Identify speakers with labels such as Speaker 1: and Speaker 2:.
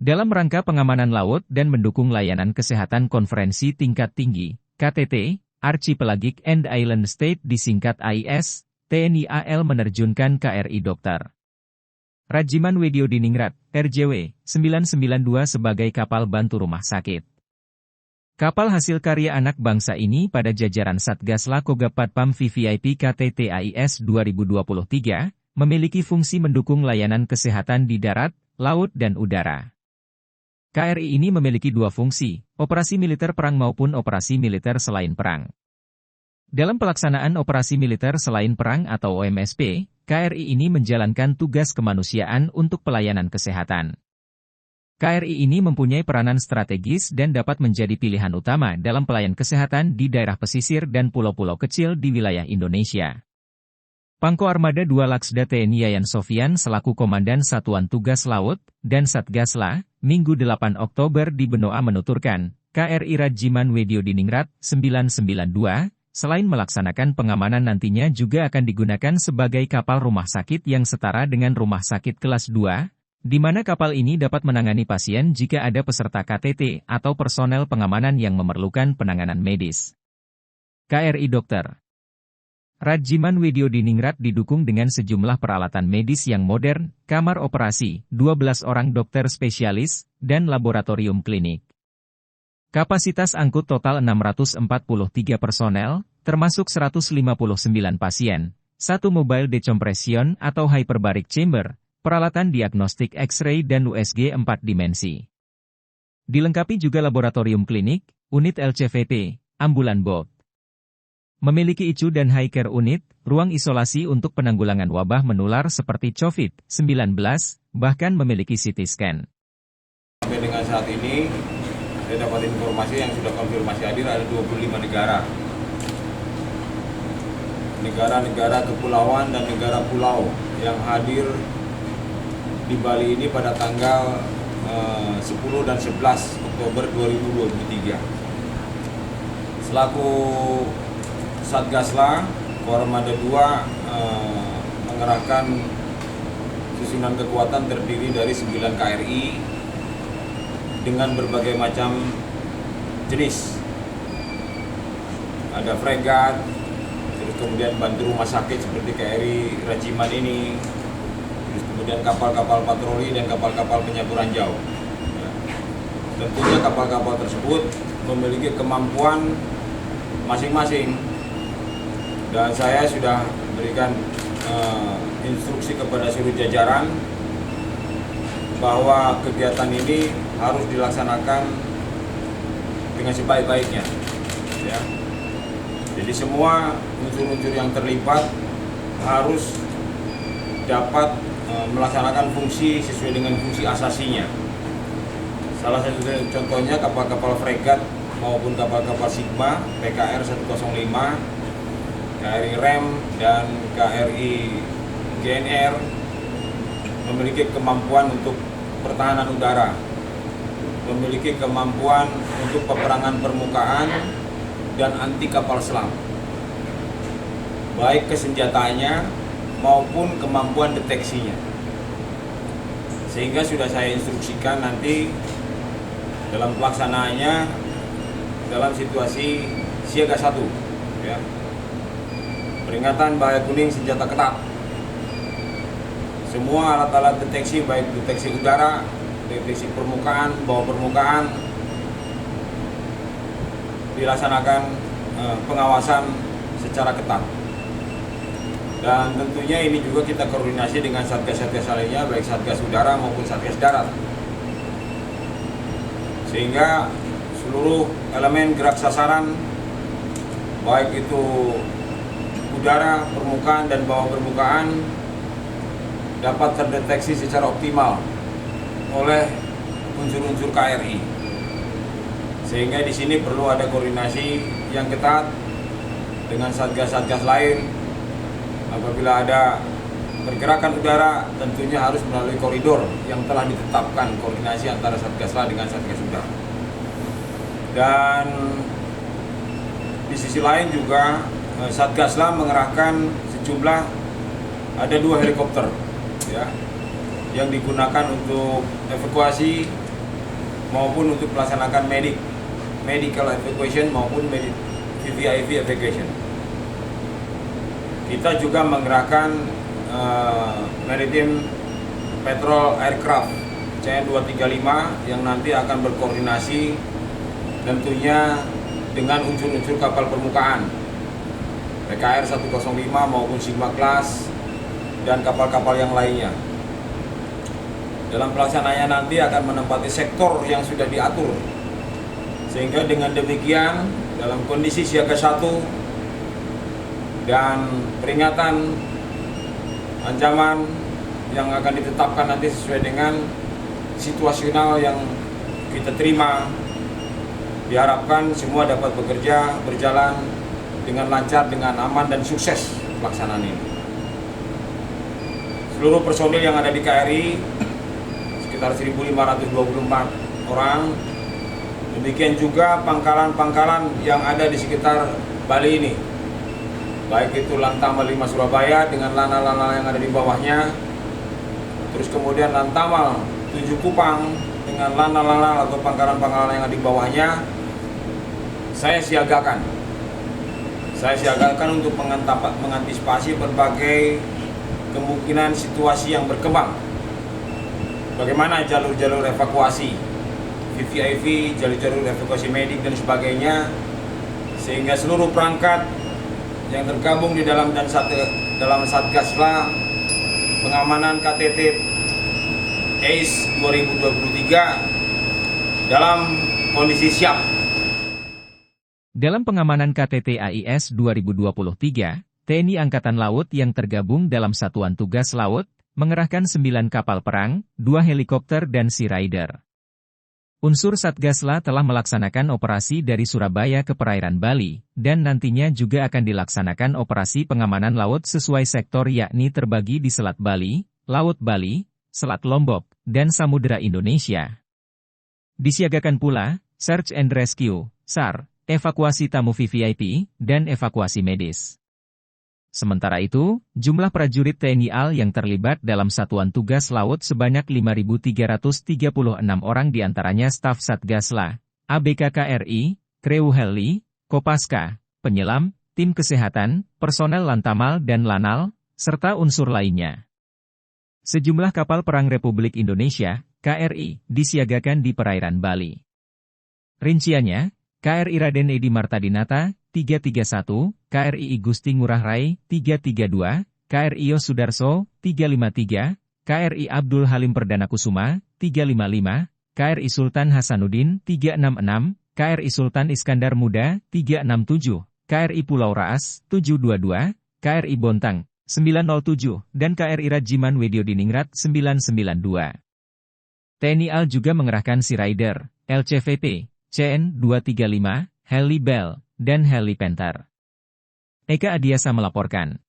Speaker 1: Dalam rangka pengamanan laut dan mendukung layanan kesehatan konferensi tingkat tinggi, KTT, Archipelagic and Island State disingkat AIS, TNI AL menerjunkan KRI Dr. Rajiman Wediodiningrat, RJW, 992 sebagai kapal bantu rumah sakit. Kapal hasil karya anak bangsa ini pada jajaran Satgas Lakogapatpam VVIP KTT AIS 2023, memiliki fungsi mendukung layanan kesehatan di darat, laut dan udara. KRI ini memiliki dua fungsi, operasi militer perang maupun operasi militer selain perang. Dalam pelaksanaan operasi militer selain perang atau OMSP, KRI ini menjalankan tugas kemanusiaan untuk pelayanan kesehatan. KRI ini mempunyai peranan strategis dan dapat menjadi pilihan utama dalam pelayanan kesehatan di daerah pesisir dan pulau-pulau kecil di wilayah Indonesia. Pangko Armada 2 Laksda TNI Yayan Sofian selaku Komandan Satuan Tugas Laut dan Satgasla, Minggu 8 Oktober di Benoa menuturkan, KRI Rajiman Wediodiningrat 992, selain melaksanakan pengamanan nantinya juga akan digunakan sebagai kapal rumah sakit yang setara dengan rumah sakit kelas 2, di mana kapal ini dapat menangani pasien jika ada peserta KTT atau personel pengamanan yang memerlukan penanganan medis. KRI Dr. Rajiman Wediodiningrat didukung dengan sejumlah peralatan medis yang modern, kamar operasi, 12 orang dokter spesialis, dan laboratorium klinik. Kapasitas angkut total 643 personel, termasuk 159 pasien, 1 mobile decompression atau hyperbaric chamber, peralatan diagnostik X-ray dan USG 4 dimensi. Dilengkapi juga laboratorium klinik, unit LCVT, ambulan bot. Memiliki ICU dan high care unit, ruang isolasi untuk penanggulangan wabah menular seperti COVID-19, bahkan memiliki CT scan.
Speaker 2: Sampai dengan saat ini, saya dapat informasi yang sudah konfirmasi hadir ada 25 negara. Negara-negara kepulauan dan negara pulau yang hadir di Bali ini pada tanggal 10 dan 11 Oktober 2023. Selaku Satgasla, Koarmada 2 mengerahkan susunan kekuatan terdiri dari 9 KRI dengan berbagai macam jenis. Ada fregat, terus kemudian bantu rumah sakit seperti KRI Rajiman ini, terus kemudian kapal-kapal patroli dan kapal-kapal penyapuran jauh. Tentunya kapal-kapal tersebut memiliki kemampuan masing-masing. Dan saya sudah berikan instruksi kepada seluruh jajaran bahwa kegiatan ini harus dilaksanakan dengan sebaik-baiknya. Ya. Jadi semua unsur-unsur yang terlibat harus dapat melaksanakan fungsi sesuai dengan fungsi asasinya. Salah satu contohnya kapal-kapal fregat maupun kapal-kapal Sigma, PKR 105, KRI Rem dan KRI GNR memiliki kemampuan untuk pertahanan udara, memiliki kemampuan untuk peperangan permukaan dan anti kapal selam, baik kesenjataannya maupun kemampuan deteksinya. Sehingga sudah saya instruksikan nanti dalam pelaksanaannya dalam situasi siaga 1, ya. Peringatan bahaya kuning senjata ketat. Semua alat-alat deteksi, baik deteksi udara, deteksi permukaan, bawah permukaan, dilaksanakan pengawasan secara ketat. Dan tentunya ini juga kita koordinasi dengan satgas-satgas lainnya, baik satgas udara maupun satgas darat. Sehingga seluruh elemen gerak sasaran, baik itu udara, permukaan, dan bawah permukaan dapat terdeteksi secara optimal oleh unsur-unsur KRI. Sehingga di sini perlu ada koordinasi yang ketat dengan satgas-satgas lain. Apabila ada pergerakan udara, tentunya harus melalui koridor yang telah ditetapkan, koordinasi antara satgaslah dengan satgas udara. Dan di sisi lain juga Satgaslah mengerahkan sejumlah, ada 2 helikopter, ya, yang digunakan untuk evakuasi maupun untuk melaksanakan medical evacuation maupun VVIP evacuation. Kita juga menggerakkan Maritime Patrol Aircraft CN-235 yang nanti akan berkoordinasi tentunya dengan unsur-unsur kapal permukaan PKR 105 maupun Sigma Class dan kapal-kapal yang lainnya. Dalam pelaksanaannya nanti akan menempati sektor yang sudah diatur, sehingga dengan demikian dalam kondisi siaga 1 dan peringatan ancaman yang akan ditetapkan nanti sesuai dengan situasional yang kita terima, diharapkan semua dapat bekerja berjalan dengan lancar, dengan aman dan sukses pelaksanaan ini. Seluruh personil yang ada di KRI sekitar 1.524 orang, demikian juga pangkalan-pangkalan yang ada di sekitar Bali ini, baik itu Lantamal 5 Surabaya dengan lana-lana yang ada di bawahnya, terus kemudian Lantamal 7 Kupang dengan lana-lana atau pangkalan-pangkalan yang ada di bawahnya, saya siagakan untuk mengantisipasi berbagai kemungkinan situasi yang berkembang. Bagaimana jalur-jalur evakuasi VVIP, jalur-jalur evakuasi medik dan sebagainya, sehingga seluruh perangkat yang tergabung di dalam Satgasla pengamanan KTT ACE 2023 dalam kondisi siap.
Speaker 1: Dalam pengamanan KTT AIS 2023, TNI Angkatan Laut yang tergabung dalam Satuan Tugas Laut, mengerahkan 9 kapal perang, 2 helikopter dan Sea Rider. Unsur Satgasla telah melaksanakan operasi dari Surabaya ke perairan Bali, dan nantinya juga akan dilaksanakan operasi pengamanan laut sesuai sektor yakni terbagi di Selat Bali, Laut Bali, Selat Lombok, dan Samudera Indonesia. Disiagakan pula, Search and Rescue, SAR, evakuasi tamu VVIP, dan evakuasi medis. Sementara itu, jumlah prajurit TNI AL yang terlibat dalam Satuan Tugas Laut sebanyak 5.336 orang diantaranya staf Satgasla, ABK KRI, Kreu Heli, Kopaska, penyelam, tim kesehatan, personel Lantamal dan Lanal, serta unsur lainnya. Sejumlah kapal perang Republik Indonesia, KRI, disiagakan di perairan Bali. Rinciannya, KRI Raden Edi Martadinata, 331, KRI I Gusti Ngurah Rai, 332, KRI Yosudarso, 353, KRI Abdul Halim Perdana Kusuma, 355, KRI Sultan Hasanuddin, 366, KRI Sultan Iskandar Muda, 367, KRI Pulau Raas, 722, KRI Bontang, 907, dan KRI Rajiman Wediodiningrat 992. TNI AL juga mengerahkan Sea Rider, LCVP, CN-235, Heli Bell, dan Heli Panther. Eka Adiasa melaporkan.